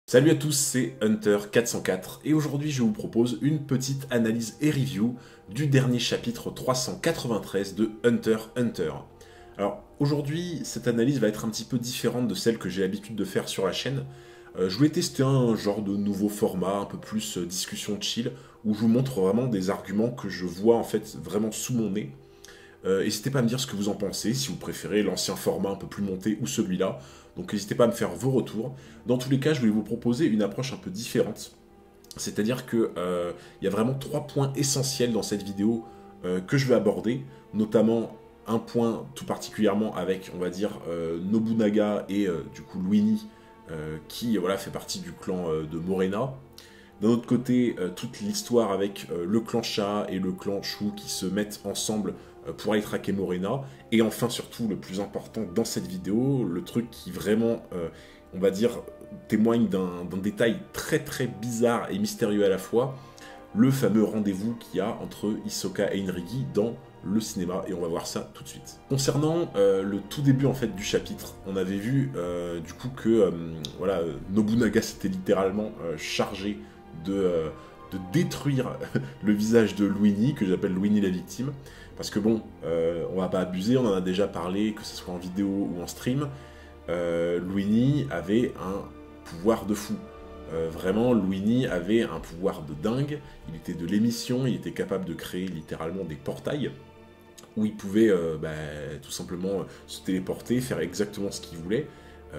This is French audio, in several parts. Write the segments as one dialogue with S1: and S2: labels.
S1: Salut à tous, c'est Hunter404 et aujourd'hui je vous propose une petite analyse et review du dernier chapitre 393 de Hunter x Hunter. Alors aujourd'hui cette analyse va être un petit peu différente de celle que j'ai l'habitude de faire sur la chaîne. Je voulais tester un genre de nouveau format, un peu plus discussion chill, où je vous montre vraiment des arguments que je vois en fait vraiment sous mon nez. N'hésitez pas à me dire ce que vous en pensez, si vous préférez l'ancien format un peu plus monté ou celui-là. Donc n'hésitez pas à me faire vos retours. Dans tous les cas, je voulais vous proposer une approche un peu différente. C'est-à-dire qu'il y a vraiment 3 points essentiels dans cette vidéo que je vais aborder, notamment un point tout particulièrement avec, on va dire, Nobunaga et du coup Luini, qui voilà, fait partie du clan de Morena. D'un autre côté, toute l'histoire avec le clan Sha et le clan Shu qui se mettent ensemble pour aller traquer Morena. Et enfin, surtout, le plus important dans cette vidéo, le truc qui vraiment, on va dire, témoigne d'un détail très très bizarre et mystérieux à la fois, le fameux rendez-vous qu'il y a entre Hisoka et Inrigi dans le cinéma, et on va voir ça tout de suite. Concernant le tout début en fait du chapitre, on avait vu du coup que voilà, Nobunaga s'était littéralement chargé de détruire le visage de Luini, que j'appelle Luini la victime, parce que bon, on va pas abuser, on en a déjà parlé, que ce soit en vidéo ou en stream, Luini avait un pouvoir de fou. Vraiment, Luini avait un pouvoir de dingue, il était de l'émission, il était capable de créer littéralement des portails, où il pouvait tout simplement se téléporter, faire exactement ce qu'il voulait.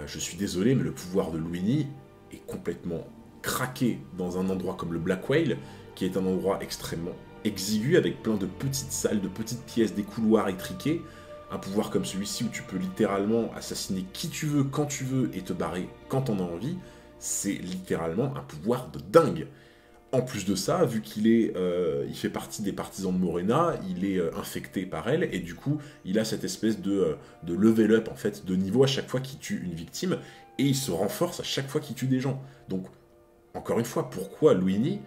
S1: Je suis désolé, mais le pouvoir de Luini est complètement craqué dans un endroit comme le Black Whale, qui est un endroit extrêmement exigu, avec plein de petites salles, de petites pièces, des couloirs étriqués. Un pouvoir comme celui-ci où tu peux littéralement assassiner qui tu veux, quand tu veux, et te barrer quand t'en as envie, c'est littéralement un pouvoir de dingue. En plus de ça, vu il fait partie des partisans de Morena, il est infecté par elle, et du coup, il a cette espèce de level up, en fait, de niveau à chaque fois qu'il tue une victime, et il se renforce à chaque fois qu'il tue des gens. Donc, encore une fois, pourquoi Luini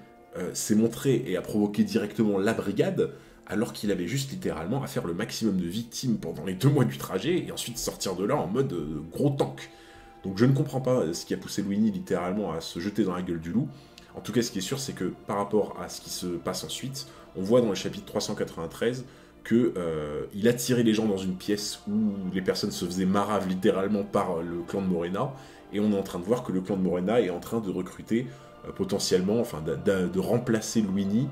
S1: s'est montré et a provoqué directement la brigade, alors qu'il avait juste littéralement à faire le maximum de victimes pendant les 2 mois du trajet, et ensuite sortir de là en mode gros tank. Donc je ne comprends pas ce qui a poussé Luini littéralement à se jeter dans la gueule du loup. En tout cas, ce qui est sûr, c'est que par rapport à ce qui se passe ensuite, on voit dans le chapitre 393 qu'il a tiré les gens dans une pièce où les personnes se faisaient marave littéralement par le clan de Morena, et on est en train de voir que le clan de Morena est en train de recruter potentiellement, enfin de remplacer Luini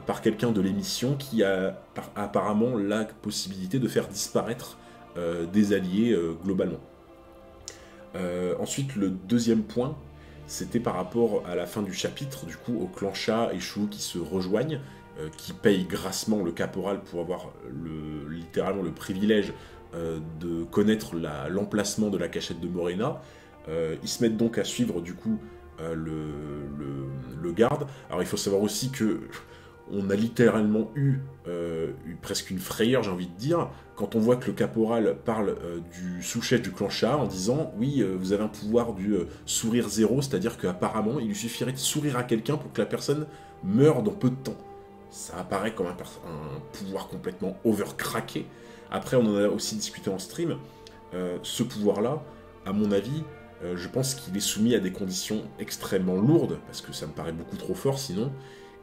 S1: par quelqu'un de l'émission qui a apparemment la possibilité de faire disparaître des alliés globalement. Ensuite, le deuxième point, c'était par rapport à la fin du chapitre, du coup, au clan Sha et Shu qui se rejoignent, qui payent grassement le caporal pour avoir littéralement le privilège de connaître l'emplacement de la cachette de Morena. Ils se mettent donc à suivre, du coup, le garde. Alors, il faut savoir aussi que on a littéralement eu presque une frayeur, j'ai envie de dire, quand on voit que le caporal parle du sous-chef du clan Sha en disant « Oui, vous avez un pouvoir du sourire zéro », c'est-à-dire qu'apparemment, il lui suffirait de sourire à quelqu'un pour que la personne meure dans peu de temps. Ça apparaît comme un pouvoir complètement overcraqué. Après, on en a aussi discuté en stream. Ce pouvoir-là, à mon avis, je pense qu'il est soumis à des conditions extrêmement lourdes, parce que ça me paraît beaucoup trop fort sinon.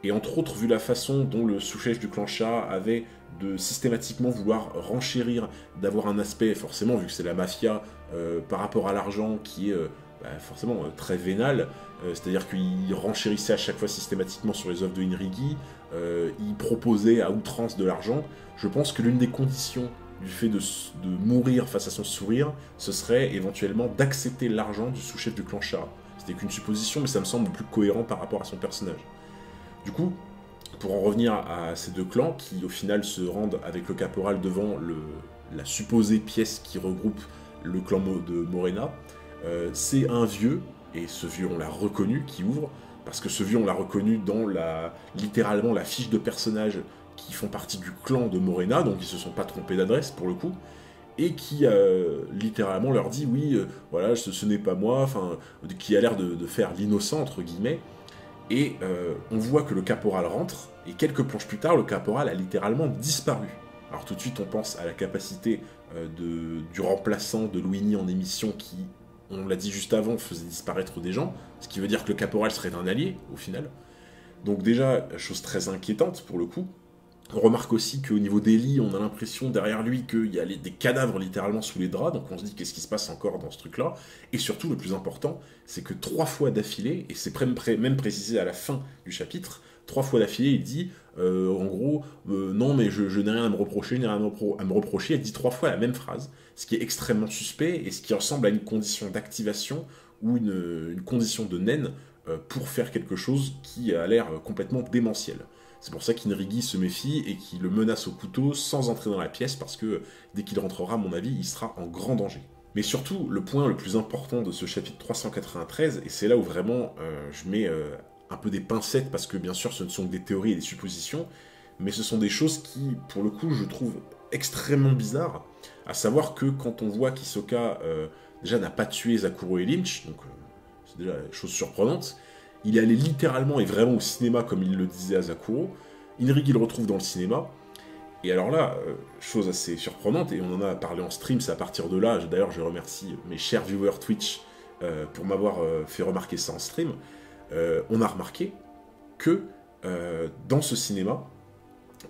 S1: Et entre autres, vu la façon dont le sous-chef du clan Sha avait de systématiquement vouloir renchérir, d'avoir un aspect, forcément, vu que c'est la mafia, par rapport à l'argent qui est forcément très vénal, c'est-à-dire qu'il renchérissait à chaque fois systématiquement sur les œuvres de Inrigi, il proposait à outrance de l'argent. Je pense que l'une des conditions du fait de mourir face à son sourire, ce serait éventuellement d'accepter l'argent du sous-chef du clan Sha. C'était qu'une supposition, mais ça me semble plus cohérent par rapport à son personnage. Du coup, pour en revenir à ces 2 clans, qui au final se rendent avec le caporal devant la supposée pièce qui regroupe le clan de Morena, c'est un vieux, et ce vieux on l'a reconnu, qui ouvre, parce que ce vieux on l'a reconnu dans littéralement la fiche de personnages qui font partie du clan de Morena, donc ils se sont pas trompés d'adresse pour le coup, et qui littéralement leur dit oui, voilà, ce n'est pas moi, enfin, qui a l'air de faire l'innocent entre guillemets. Et on voit que le caporal rentre, et quelques planches plus tard, le caporal a littéralement disparu. Alors tout de suite, on pense à la capacité du remplaçant de Luini en émission qui on l'a dit juste avant, faisait disparaître des gens, ce qui veut dire que le caporal serait un allié, au final. Donc déjà, chose très inquiétante pour le coup. On remarque aussi qu'au niveau des lits, on a l'impression derrière lui qu'il y a des cadavres littéralement sous les draps, donc on se dit qu'est-ce qui se passe encore dans ce truc-là. Et surtout, le plus important, c'est que 3 fois d'affilée, et c'est même précisé à la fin du chapitre, 3 fois d'affilée, il dit, en gros, non mais je n'ai rien à me reprocher, il dit 3 fois la même phrase, ce qui est extrêmement suspect, et ce qui ressemble à une condition d'activation, ou une condition de naine, pour faire quelque chose qui a l'air complètement démentiel. C'est pour ça qu'Inrigi se méfie et qu'il le menace au couteau sans entrer dans la pièce, parce que dès qu'il rentrera, à mon avis, il sera en grand danger. Mais surtout, le point le plus important de ce chapitre 393, et c'est là où vraiment je mets un peu des pincettes, parce que bien sûr ce ne sont que des théories et des suppositions, mais ce sont des choses qui, pour le coup, je trouve extrêmement bizarres, à savoir que quand on voit qu'Hisoka déjà n'a pas tué Zakuro et Lynch, donc c'est déjà une chose surprenante, il est allé littéralement et vraiment au cinéma comme il le disait à Zakuro. Inrigi le retrouve dans le cinéma. Et alors là, chose assez surprenante, et on en a parlé en stream, c'est à partir de là, d'ailleurs je remercie mes chers viewers Twitch pour m'avoir fait remarquer ça en stream, on a remarqué que dans ce cinéma,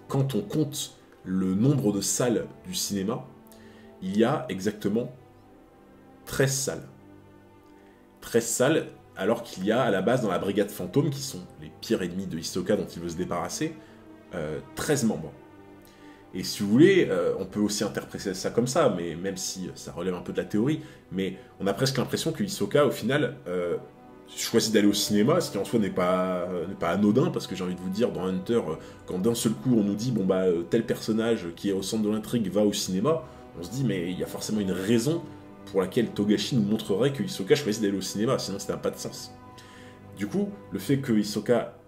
S1: quand on compte le nombre de salles du cinéma, il y a exactement 13 salles. 13 salles, alors qu'il y a à la base dans la brigade fantôme, qui sont les pires ennemis de Hisoka dont il veut se débarrasser, 13 membres. Et si vous voulez, on peut aussi interpréter ça comme ça, mais même si ça relève un peu de la théorie, mais on a presque l'impression que Hisoka, au final, choisit d'aller au cinéma, ce qui en soi n'est pas anodin, parce que j'ai envie de vous dire, dans Hunter, quand d'un seul coup on nous dit, bon bah, tel personnage qui est au centre de l'intrigue va au cinéma, on se dit, mais il y a forcément une raison pour laquelle Togashi nous montrerait que Hisoka choisit d'aller au cinéma, sinon ça n'a pas de sens. Du coup, le fait que Hisoka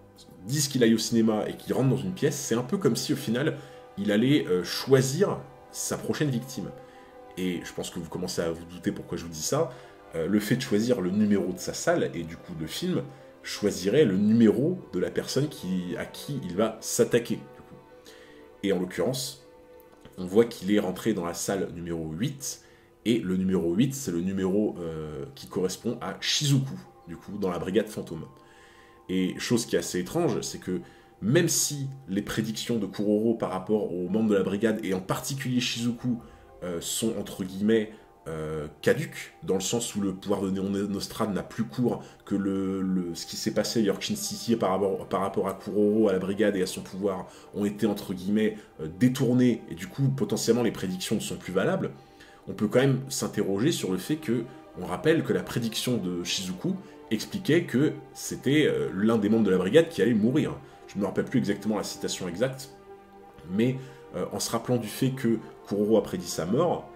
S1: dise qu'il aille au cinéma et qu'il rentre dans une pièce, c'est un peu comme si au final, il allait choisir sa prochaine victime. Et je pense que vous commencez à vous douter pourquoi je vous dis ça, le fait de choisir le numéro de sa salle, et du coup de film, choisirait le numéro de la personne à qui il va s'attaquer. Et en l'occurrence, on voit qu'il est rentré dans la salle numéro 8, et le numéro 8, c'est le numéro qui correspond à Shizuku, du coup, dans la brigade fantôme. Et chose qui est assez étrange, c'est que même si les prédictions de Kuroro par rapport aux membres de la brigade, et en particulier Shizuku, sont entre guillemets caduques, dans le sens où le pouvoir de Néon Nostrad n'a plus cours, que ce qui s'est passé à Yorkshire City par rapport à Kuroro, à la brigade et à son pouvoir, ont été entre guillemets détournés, et du coup potentiellement les prédictions ne sont plus valables, on peut quand même s'interroger sur le fait que, on rappelle que la prédiction de Shizuku expliquait que c'était l'un des membres de la brigade qui allait mourir. Je ne me rappelle plus exactement la citation exacte, mais en se rappelant du fait que Kuroro a prédit sa mort,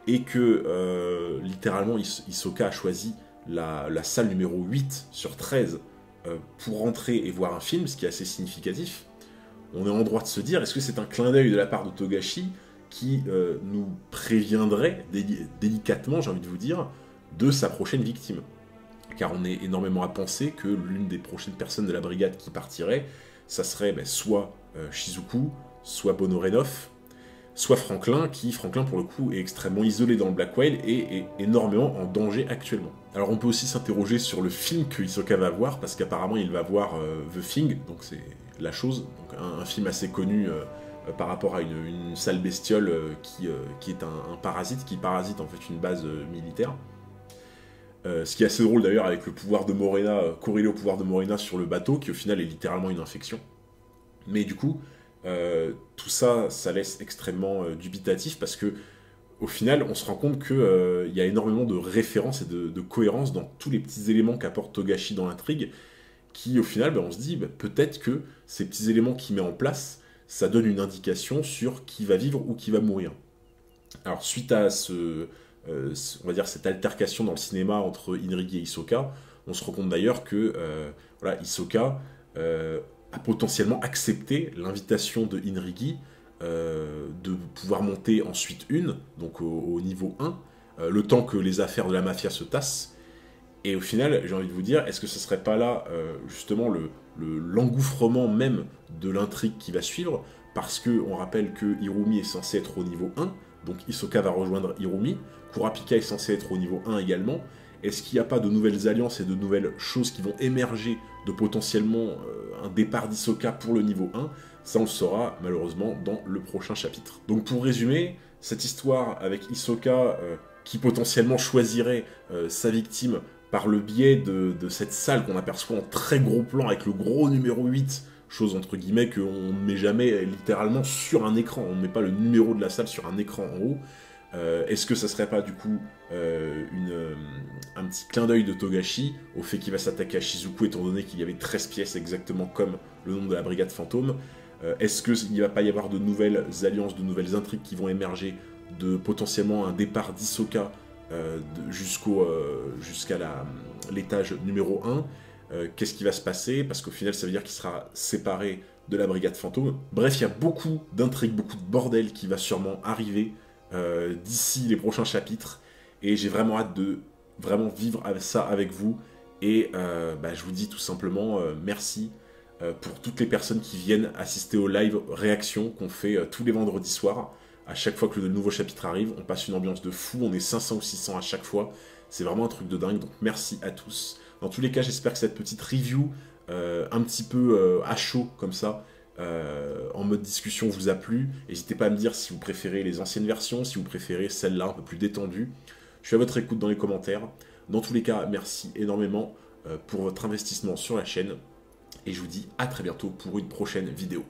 S1: et que littéralement Hisoka a choisi la salle numéro 8 sur 13 pour rentrer et voir un film, ce qui est assez significatif, on est en droit de se dire, est-ce que c'est un clin d'œil de la part de Togashi qui nous préviendrait délicatement, j'ai envie de vous dire, de sa prochaine victime. Car on est énormément à penser que l'une des prochaines personnes de la brigade qui partirait, ça serait soit Shizuku, soit Bonorenov, soit Franklin, qui, Franklin pour le coup, est extrêmement isolé dans le Black Whale et est énormément en danger actuellement. Alors on peut aussi s'interroger sur le film que Hisoka va voir, parce qu'apparemment il va voir The Thing, donc c'est la chose, donc un film assez connu par rapport à une sale bestiole qui est un parasite, qui parasite en fait une base militaire. Ce qui est assez drôle d'ailleurs avec le pouvoir de Morena, corrélé au pouvoir de Morena sur le bateau, qui au final est littéralement une infection. Mais du coup, tout ça, ça laisse extrêmement dubitatif, parce que au final, on se rend compte qu'il y a énormément de références et de cohérence dans tous les petits éléments qu'apporte Togashi dans l'intrigue, qui au final, on se dit, peut-être que ces petits éléments qu'il met en place, ça donne une indication sur qui va vivre ou qui va mourir. Alors suite à on va dire cette altercation dans le cinéma entre Inrigi et Hisoka, on se rend compte d'ailleurs que Hisoka a potentiellement accepté l'invitation de Inrigi de pouvoir monter ensuite donc au niveau 1, le temps que les affaires de la mafia se tassent. Et au final, j'ai envie de vous dire, est-ce que ce serait pas là justement l'engouffrement même de l'intrigue qui va suivre, parce qu'on rappelle que Hirumi est censé être au niveau 1, donc Hisoka va rejoindre Hirumi, Kurapika est censé être au niveau 1 également, Est-ce qu'il n'y a pas de nouvelles alliances et de nouvelles choses qui vont émerger de potentiellement un départ d'Hisoka pour le niveau 1? Ça, on le saura malheureusement dans le prochain chapitre. Donc pour résumer, cette histoire avec Hisoka qui potentiellement choisirait sa victime par le biais de cette salle qu'on aperçoit en très gros plan avec le gros numéro 8, chose entre guillemets qu'on ne met jamais littéralement sur un écran, on ne met pas le numéro de la salle sur un écran en haut. Est-ce que ça serait pas du coup un petit clin d'œil de Togashi au fait qu'il va s'attaquer à Shizuku étant donné qu'il y avait 13 pièces exactement comme le nom de la brigade fantôme? Est-ce qu'il ne va pas y avoir de nouvelles alliances, de nouvelles intrigues qui vont émerger, de potentiellement un départ d'Hisoka jusqu'à l'étage numéro 1? Qu'est-ce qui va se passer? Parce qu'au final, ça veut dire qu'il sera séparé de la brigade fantôme. Bref, il y a beaucoup d'intrigues, beaucoup de bordel qui va sûrement arriver d'ici les prochains chapitres. Et j'ai vraiment hâte de vraiment vivre ça avec vous. Et je vous dis tout simplement merci pour toutes les personnes qui viennent assister au live réaction qu'on fait tous les vendredis soirs. À chaque fois que le nouveau chapitre arrive, on passe une ambiance de fou, on est 500 ou 600 à chaque fois. C'est vraiment un truc de dingue, donc merci à tous. Dans tous les cas, j'espère que cette petite review, un petit peu à chaud comme ça, en mode discussion vous a plu. N'hésitez pas à me dire si vous préférez les anciennes versions, si vous préférez celle-là un peu plus détendue. Je suis à votre écoute dans les commentaires. Dans tous les cas, merci énormément pour votre investissement sur la chaîne. Et je vous dis à très bientôt pour une prochaine vidéo.